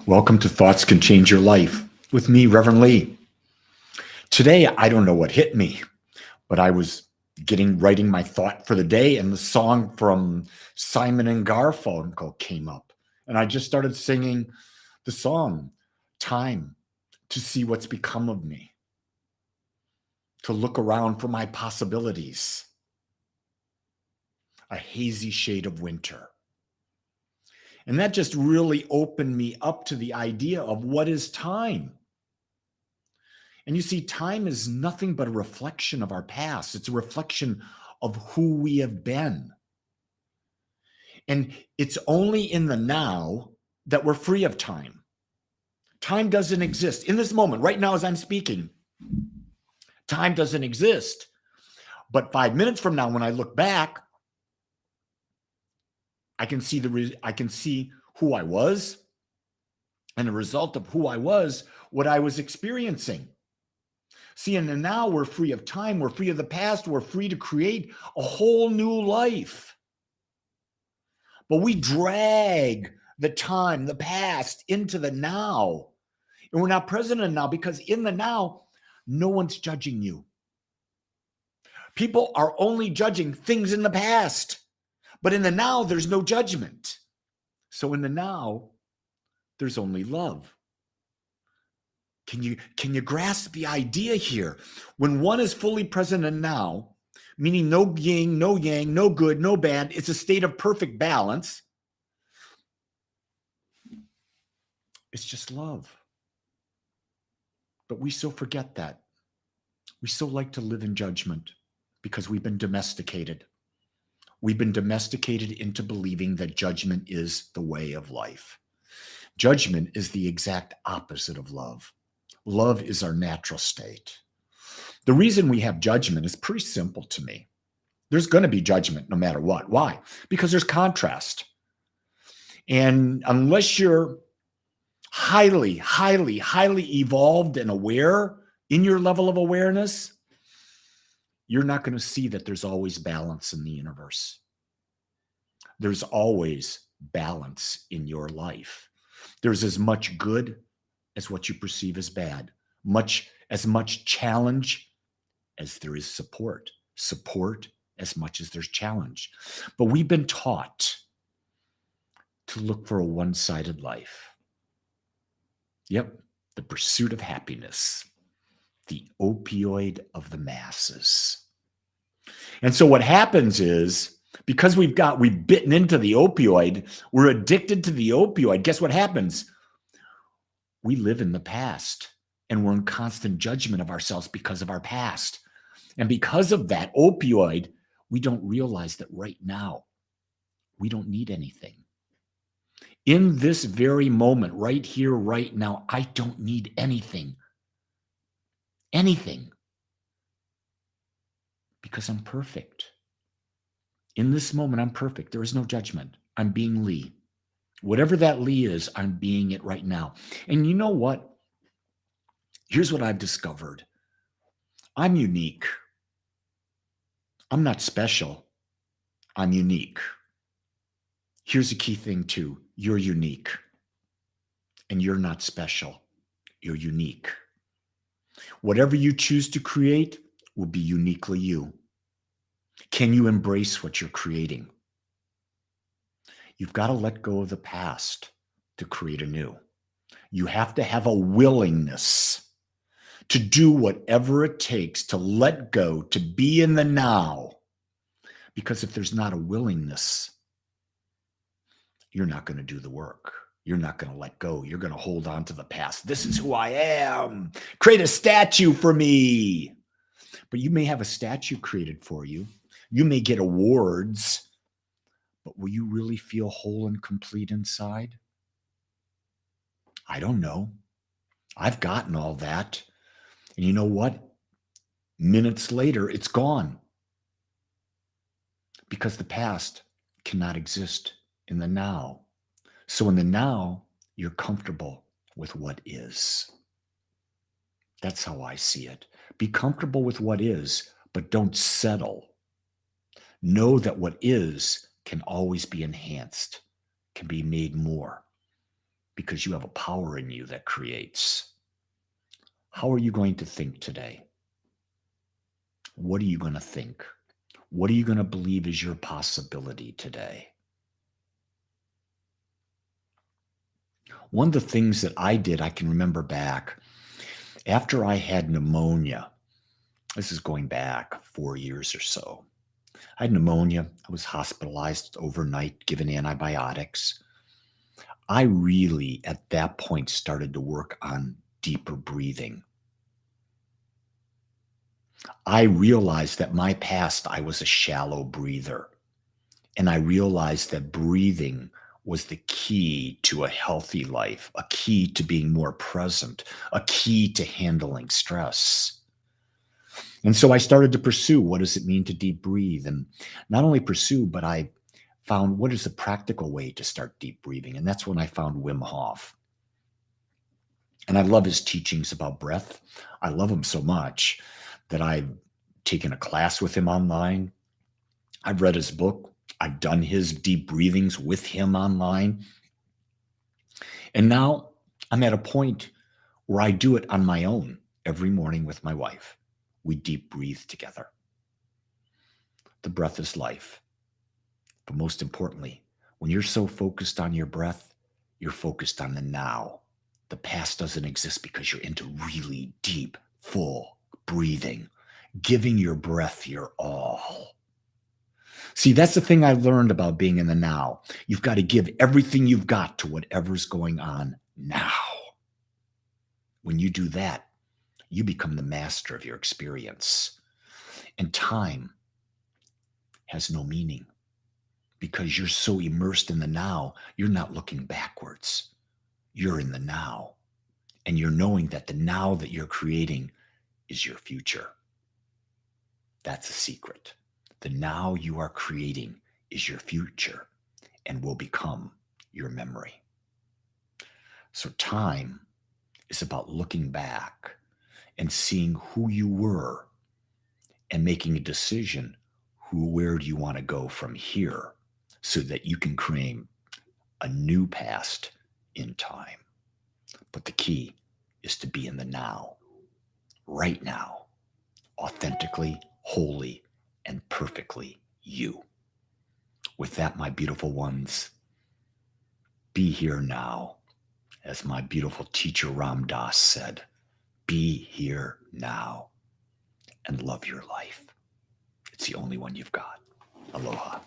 Welcome to Thoughts Can Change Your Life with me, Reverend Lee. Today, I don't know what hit me, but I was writing my thought for the day, and the song from Simon and Garfunkel came up. And I just started singing the song, Time to See What's Become of Me, to look around for my possibilities. A hazy shade of winter. And that just really opened me up to the idea of what is time. And you see, time is nothing but a reflection of our past. It's a reflection of who we have been. And it's only in the now that we're free of time. Time doesn't exist. In this moment, right now as I'm speaking, time doesn't exist. But 5 minutes from now, when I look back, I can see who I was, and the result of who I was, what I was experiencing. See, and now we're free of time, we're free of the past, we're free to create a whole new life. But we drag the time, the past, into the now. And we're not present in the now because in the now, no one's judging you. People are only judging things in the past. But in the now, there's no judgment. So in the now, there's only love. Can you grasp the idea here? When one is fully present in now, meaning no yin, no yang, no good, no bad, it's a state of perfect balance. It's just love. But we so forget that. We so like to live in judgment because we've been domesticated. We've been domesticated into believing that judgment is the way of life. Judgment is the exact opposite of love. Love is our natural state. The reason we have judgment is pretty simple to me. There's going to be judgment no matter what. Why? Because there's contrast. And unless you're highly, highly, highly evolved and aware in your level of awareness, you're not going to see that there's always balance in the universe. There's always balance in your life. There's as much good as what you perceive as bad, as much challenge as there is support as much as there's challenge. But we've been taught to look for a one-sided life. Yep, the pursuit of happiness, the opioid of the masses. And so what happens is, because we've bitten into the opioid, we're addicted to the opioid. Guess what happens? We live in the past, and we're in constant judgment of ourselves because of our past. And because of that opioid, we don't realize that right now, we don't need anything. In this very moment, right here, right now, I don't need anything. Anything. Because I'm perfect. In this moment, I'm perfect. There is no judgment. I'm being Lee. Whatever that Lee is, I'm being it right now. And you know what? Here's what I've discovered. I'm unique. I'm not special. I'm unique. Here's a key thing too. You're unique. And you're not special. You're unique. Whatever you choose to create will be uniquely you. Can you embrace what you're creating? You've got to let go of the past to create anew. You have to have a willingness to do whatever it takes to let go, to be in the now. Because if there's not a willingness, you're not going to do the work. You're not going to let go. You're going to hold on to the past. This is who I am. Create a statue for me. But you may have a statue created for you. You may get awards, but will you really feel whole and complete inside? I don't know. I've gotten all that. And you know what? Minutes later, it's gone. Because the past cannot exist in the now. So in the now, you're comfortable with what is. That's how I see it. Be comfortable with what is, but don't settle. Know that what is can always be enhanced, can be made more. because you have a power in you that creates. How are you going to think today? What are you going to think? What are you going to believe is your possibility today? One of the things that I did, I can remember back after I had pneumonia. This is going back 4 years or so. I had pneumonia. I was hospitalized overnight, given antibiotics. I really, at that point, started to work on deeper breathing. I realized that my past, I was a shallow breather. And I realized that breathing was the key to a healthy life, a key to being more present, a key to handling stress. And so I started to pursue, what does it mean to deep breathe? And not only pursue, but I found, what is the practical way to start deep breathing? And that's when I found Wim Hof. And I love his teachings about breath. I love him so much that I've taken a class with him online. I've read his book. I've done his deep breathings with him online. And now I'm at a point where I do it on my own every morning with my wife. We deep breathe together. The breath is life. But most importantly, when you're so focused on your breath, you're focused on the now. The past doesn't exist because you're into really deep, full breathing, giving your breath your all. See, that's the thing I learned about being in the now. You've got to give everything you've got to whatever's going on now. When you do that, you become the master of your experience. And time has no meaning because you're so immersed in the now, you're not looking backwards. You're in the now. And you're knowing that the now that you're creating is your future. That's the secret. The now you are creating is your future and will become your memory. So time is about looking back and seeing who you were and making a decision, where do you want to go from here so that you can create a new past in time. But the key is to be in the now, right now, authentically, wholly, and perfectly you. With that, my beautiful ones, be here now. As my beautiful teacher Ram Dass said, be here now and love your life. It's the only one you've got. Aloha.